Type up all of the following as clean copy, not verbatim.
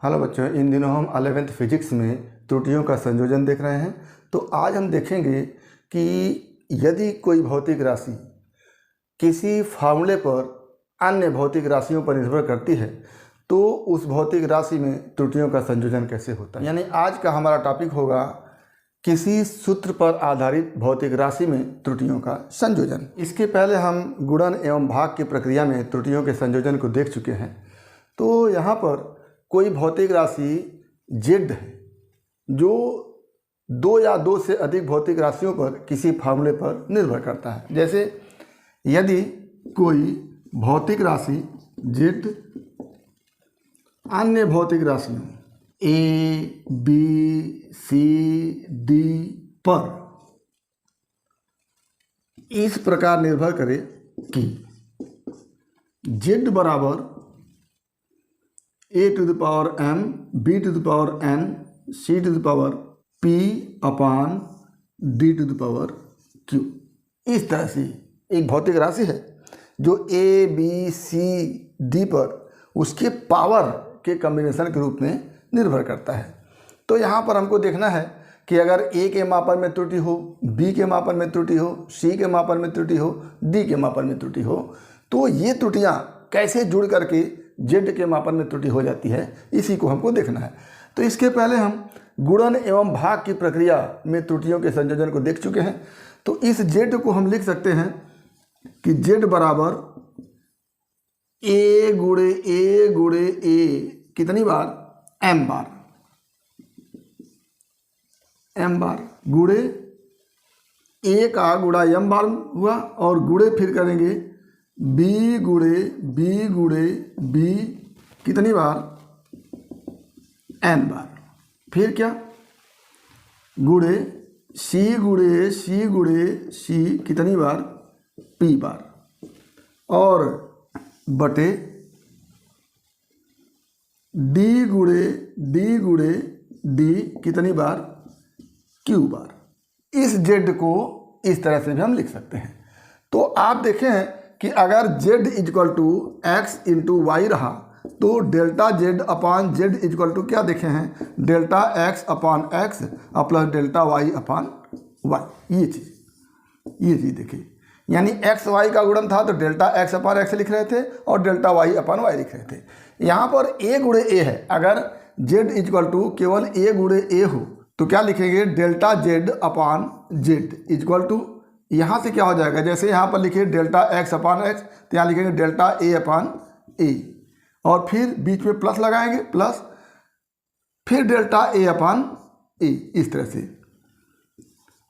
Hello बच्चों, इन दिनों हम 11th फिजिक्स में त्रुटियों का संयोजन देख रहे हैं। तो आज हम देखेंगे कि यदि कोई भौतिक राशि किसी फार्मूले पर अन्य भौतिक राशियों पर निर्भर करती है तो उस भौतिक राशि में त्रुटियों का संयोजन कैसे होता है। यानी आज का हमारा टॉपिक होगा किसी सूत्र पर आधारित भौतिक राशि में त्रुटियों का संयोजन। इसके पहले हम गुणन एवं भाग की प्रक्रिया में त्रुटियों के संयोजन को देख चुके हैं। तो यहाँ पर कोई भौतिक राशि z है जो दो या दो से अधिक भौतिक राशियों पर किसी फार्मूले पर निर्भर करता है। जैसे यदि कोई भौतिक राशि z अन्य भौतिक राशियों a, b, c, d पर इस प्रकार निर्भर करे कि z बराबर a to the power m, b to the power n, c to the power p upon d to the power q। इस तरह से एक भौतिक राशि है जो a, b, c, d पर उसके पावर के कॉम्बिनेशन के रूप में निर्भर करता है। तो यहाँ पर हमको देखना है कि अगर a के मापन में त्रुटि हो, b के मापन में त्रुटि हो, c के मापन में त्रुटि हो, d के मापन में त्रुटि हो, तो ये त्रुटियाँ कैसे जुड़ करके z के मापन में त्रुटि हो जाती है, इसी को हमको देखना है। तो इसके पहले हम गुणन एवं भाग की प्रक्रिया में त्रुटियों के संयोजन को देख चुके हैं। तो इस z को हम लिख सकते हैं कि z बराबर a गुणे a कितनी बार m बार गुणे a का गुणा m बार हुआ और गुणे फिर करेंगे b गुणे b कितनी बार n बार, फिर क्या गुणे c गुणे c कितनी बार p बार और बटे d गुणे d कितनी बार q बार। इस z को इस तरह से भी हम लिख सकते हैं। तो आप देखें कि अगर z is equal to x into y रहा तो delta z upon z is equal to क्या देखे हैं, delta x upon x plus delta y upon y. ये चीज़ देखिए, यानी एक्स वाई का गुणन था तो डेल्टा x अपान एक्स लिख रहे थे और डेल्टा y अपान वाई लिख रहे थे। यहाँ पर a गुणे a है, अगर z इजक्वल टू केवल a गुणे a हो तो क्या लिखेंगे, delta z upon z is equal to यहाँ से क्या हो जाएगा, जैसे यहाँ पर लिखे डेल्टा x अपान एक्स तो यहाँ लिखेंगे डेल्टा a अपान a और फिर बीच में प्लस लगाएंगे प्लस फिर डेल्टा a अपान a, इस तरह से।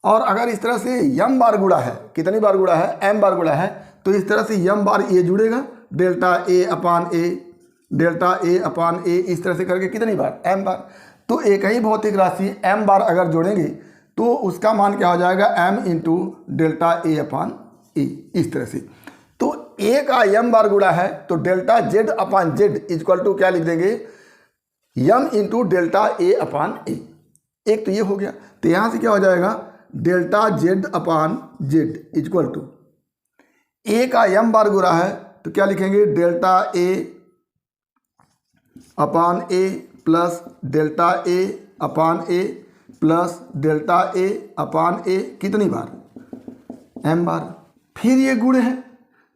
और अगर इस तरह से m बार गुणा है, कितनी बार गुणा है, m बार गुणा है, तो इस तरह से m बार a जुड़ेगा, डेल्टा a अपान a, इस तरह से करके कितनी बार m बार। तो एक ही भौतिक राशि m बार अगर जोड़ेंगे तो उसका मान क्या हो जाएगा, m into delta a upon a, इस तरह से। तो a का m बार गुणा है तो delta z upon z is equal to क्या लिख देंगे, m into delta a upon a। एक तो ये हो गया, तो यहाँ से क्या हो जाएगा, delta z upon z is equal to a का m बार गुणा है तो क्या लिखेंगे, delta a upon a plus delta a upon a plus delta a upon a कितनी बार, m बार। फिर ये गुणे है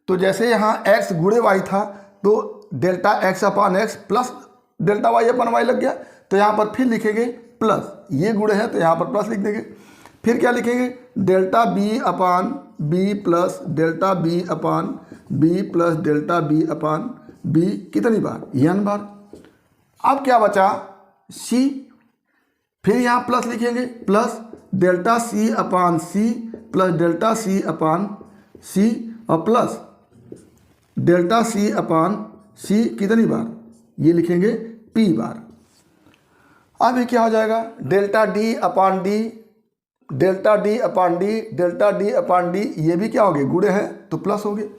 तो जैसे यहाँ x गुणे y था तो डेल्टा x अपान x प्लस डेल्टा y अपान y लग गया, तो यहाँ पर फिर लिखेंगे प्लस, ये गुणे है तो यहाँ पर प्लस लिख देंगे। फिर क्या लिखेंगे, डेल्टा b अपान b प्लस डेल्टा b अपान b प्लस डेल्टा b अपान b कितनी बार, n बार। अब क्या बचा c, फिर यहाँ प्लस लिखेंगे प्लस डेल्टा c अपान c प्लस डेल्टा c अपान c और प्लस डेल्टा c अपान c कितनी बार, ये लिखेंगे p बार। अब ये क्या हो जाएगा, डेल्टा d अपान d, डेल्टा d अपान d, डेल्टा d अपान d, ये भी क्या हो गए, गुणे हैं तो प्लस हो गए।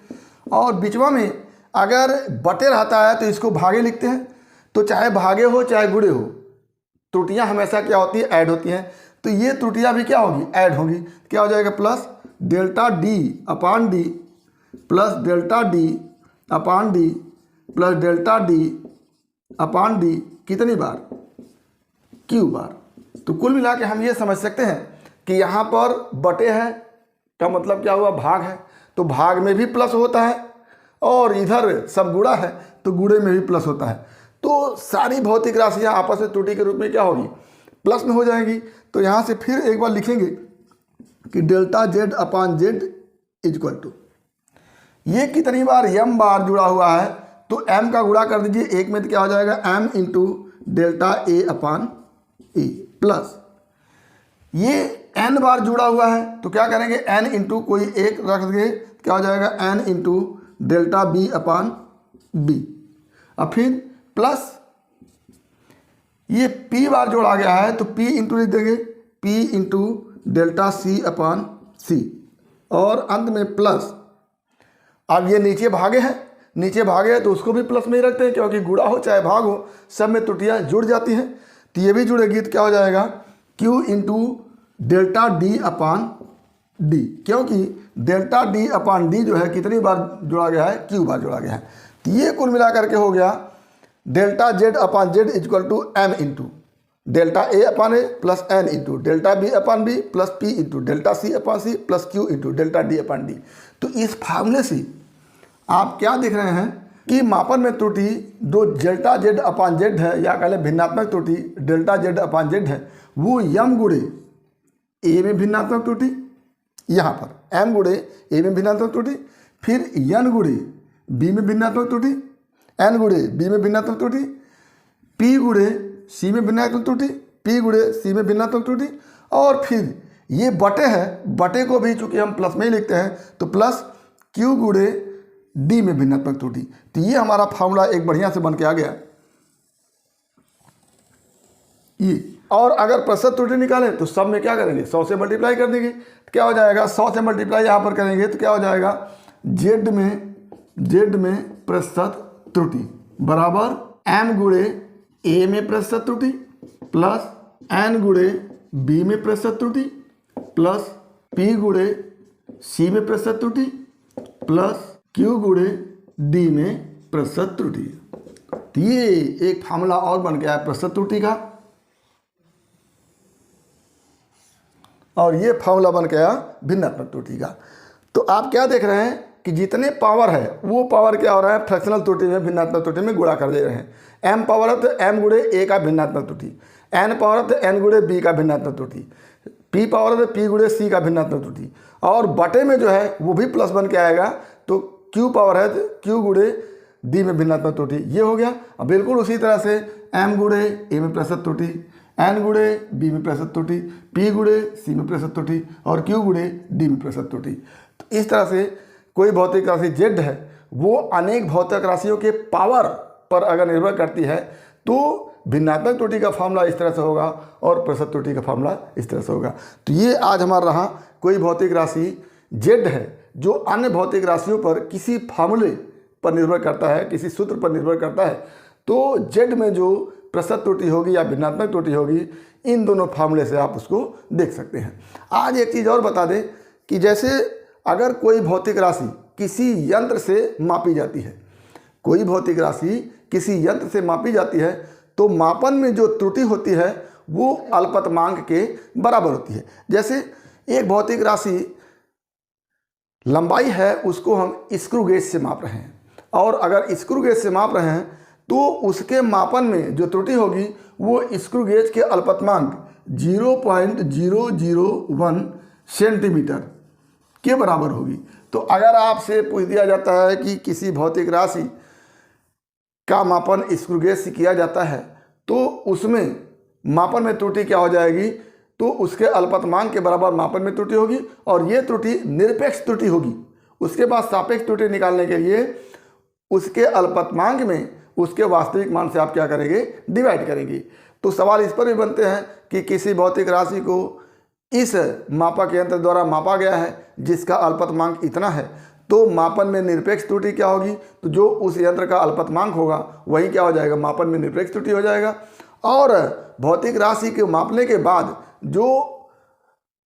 और बीचवा में अगर बटे रहता है तो इसको भागे लिखते हैं, तो चाहे भागे हो चाहे गुणे हो त्रुटियां हमेशा क्या होती है, ऐड होती हैं। तो ये त्रुटियां भी क्या होगी, ऐड होगी। क्या हो जाएगा, plus delta D upon D plus delta D upon D plus delta D upon D कितनी बार, क्यू बार। तो कुल मिला के हम ये समझ सकते हैं कि यहाँ पर बटे है का मतलब क्या हुआ, भाग है, तो भाग में भी प्लस होता है और इधर सब गुणा है तो गुणे में भी प्लस होता है। तो सारी भौतिक राशियाँ आपस में त्रुटि के रूप में क्या होगी, प्लस में हो जाएंगी। तो यहाँ से फिर एक बार लिखेंगे कि delta Z upon Z is equal to, ये कितनी बार m बार जुड़ा हुआ है तो m का गुणा कर दीजिए एक में, तो क्या हो जाएगा m into delta A upon A, plus ये n बार जुड़ा हुआ है तो क्या करेंगे n इंटू कोई एक रख देंगे, क्या हो जाएगा n into delta B upon B. अब फिर प्लस ये p बार जोड़ा गया है तो p इंटू लिख देंगे p into delta C upon सी, और अंत में प्लस। अब ये नीचे भागे हैं, नीचे भागे हैं तो उसको भी प्लस में ही रखते हैं, क्योंकि गुणा हो चाहे भाग हो सब में त्रुटियाँ जुड़ जाती हैं। तो ये भी जुड़ेगी तो क्या हो जाएगा q into delta D upon D, क्योंकि डेल्टा डी अपान डी जो है कितनी बार जोड़ा गया है, q बार जोड़ा गया है। तो ये कुल मिला करके हो गया delta Z upon Z is equal to m into delta A upon A plus n into delta B upon B plus p into delta C upon C plus q into delta D upon D. तो इस फार्मूले से आप क्या देख रहे हैं कि मापन में त्रुटि जो डेल्टा जेड अपान जेड है, या कह लें भिन्नात्मक त्रुटि डेल्टा जेड अपान जेड है, वो m गुणे a में भिन्नात्मक त्रुटि, यहाँ पर m गुणे a में भिन्नात्मक त्रुटि, फिर n गुणे b में भिन्नात्मक त्रुटि, n गुणे b में भिन्नात्मक त्रुटि, p गुणे c में भिन्नात्मक त्रुटि, p गुणे c में भिन्नात्मक त्रुटि, और फिर ये बटे है, बटे को भी चूंकि हम प्लस में ही लिखते हैं तो प्लस q गुणे d में भिन्नात्मक त्रुटि। तो ये हमारा फार्मूला एक बढ़िया से बन के आ गया ये। और अगर प्रतिशत त्रुटि निकालें तो सब में क्या करेंगे 100 से मल्टीप्लाई कर देंगे, तो क्या हो जाएगा 100 से मल्टीप्लाई यहाँ पर करेंगे तो क्या हो जाएगा जेड में प्रतिशत त्रुटि बराबर m गुणे a में प्रतिशत त्रुटि प्लस n गुणे b में प्रतिशत त्रुटि प्लस p गुणे c में प्रतिशत त्रुटि प्लस q गुणे d में प्रतिशत त्रुटि। तो ये एक फार्मूला और बन गया है प्रतिशत त्रुटि का, और ये फार्मूला बन गया भिन्नात्मक त्रुटि का। तो आप क्या देख रहे हैं कि जितने पावर है वो पावर क्या हो रहा है फ्रैक्शनल त्रुटि में भिन्नात्मक त्रुटि में गुणा कर दे रहे हैं। m पावर है तो m गुणे a का भिन्नात्मक त्रुटि, n पावर है तो n गुणे b का भिन्नात्मक त्रुटि, p पावर है तो p गुणे c का भिन्नात्मक त्रुटि, और बटे में जो है वो भी प्लस बन के आएगा तो q पावर है तो q गुणे d में भिन्नात्मक त्रुटि। ये हो गया। अब बिल्कुल उसी तरह से m गुणे a में प्रतिशत त्रुटि, n गुणे b में प्रतिशत त्रुटि, p गुणे c में प्रतिशत त्रुटि और q गुणे d में प्रतिशत त्रुटि। तो इस तरह से कोई भौतिक राशि z है वो अनेक भौतिक राशियों के पावर पर अगर निर्भर करती है तो भिन्नात्मक त्रुटि का फार्मूला इस तरह से होगा और प्रतिशत त्रुटि का फार्मूला इस तरह से होगा। तो ये आज हमारा रहा कोई भौतिक राशि z है जो अन्य भौतिक राशियों पर किसी फार्मूले पर निर्भर करता है, किसी सूत्र पर निर्भर करता है, तो z में जो प्रतिशत त्रुटि होगी या भिन्नात्मक त्रुटि होगी इन दोनों फार्मूले से आप उसको देख सकते हैं। आज एक चीज़ और बता दें कि जैसे अगर कोई भौतिक राशि किसी यंत्र से मापी जाती है, कोई भौतिक राशि किसी यंत्र से मापी जाती है तो मापन में जो त्रुटि होती है वो अल्पतमांक के बराबर होती है। जैसे एक भौतिक राशि लंबाई है उसको हम स्क्रू गेज से माप रहे हैं, और अगर स्क्रू गेज से माप रहे हैं तो उसके मापन में जो त्रुटि होगी वो स्क्रू गेज के अल्पतमांक 0.001 सेंटीमीटर के बराबर होगी। तो अगर आपसे पूछ दिया जाता है कि किसी भौतिक राशि का मापन स्क्रू गेज से किया जाता है तो उसमें मापन में त्रुटि क्या हो जाएगी, तो उसके अल्पतमांक के बराबर मापन में त्रुटि होगी, और ये त्रुटि निरपेक्ष त्रुटि होगी। उसके बाद सापेक्ष त्रुटि निकालने के लिए उसके अल्पतमांक में उसके वास्तविक मान से आप क्या करेंगे, डिवाइड करेंगे। तो सवाल इस पर भी बनते हैं कि किसी भौतिक राशि को इस मापक यंत्र द्वारा मापा गया है जिसका अल्पतमांक इतना है, तो मापन में निरपेक्ष त्रुटि क्या होगी, तो जो उस यंत्र का अल्पतमांक होगा वही क्या हो जाएगा, मापन में निरपेक्ष त्रुटि हो जाएगा। और भौतिक राशि के मापने के बाद जो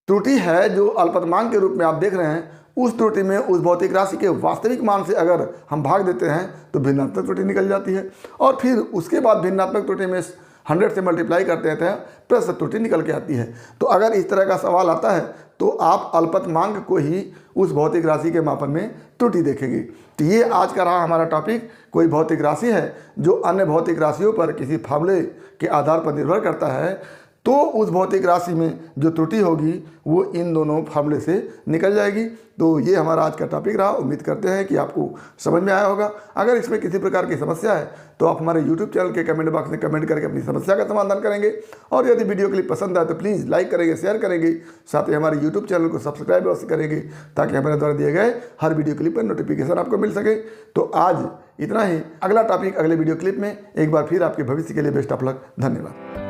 त्रुटि है जो अल्पतमांक के रूप में आप देख रहे हैं उस त्रुटि में उस भौतिक राशि के वास्तविक मान से अगर हम भाग देते हैं तो भिन्नात्मक त्रुटि निकल जाती है, और फिर उसके बाद भिन्नात्मक त्रुटि में 100 से मल्टीप्लाई करते हैं तो प्रतिशत त्रुटि निकल के आती है। तो अगर इस तरह का सवाल आता है तो आप अल्पतमांक को ही उस भौतिक राशि के मापन में त्रुटि देखेंगे। तो ये आज का रहा हमारा टॉपिक। कोई भौतिक राशि है जो अन्य भौतिक राशियों पर किसी फार्मूले के आधार पर निर्भर करता है, तो उस भौतिक राशि में जो त्रुटि होगी वो इन दोनों फार्मूले से निकल जाएगी। तो ये हमारा आज का टॉपिक रहा। उम्मीद करते हैं कि आपको समझ में आया होगा। अगर इसमें किसी प्रकार की समस्या है तो आप हमारे YouTube चैनल के कमेंट बॉक्स में कमेंट करके अपनी समस्या का समाधान करेंगे, और यदि वीडियो क्लिप पसंद आए तो प्लीज़ लाइक करेंगे, शेयर करेंगे, साथ ही हमारे YouTube चैनल को सब्सक्राइब अवश्य करेंगे ताकि हमारे द्वारा दिए गए हर वीडियो क्लिप पर नोटिफिकेशन आपको मिल सके। तो आज इतना ही। अगला टॉपिक अगले वीडियो क्लिप में। एक बार फिर आपके भविष्य के लिए बेस्ट ऑफ लक। धन्यवाद।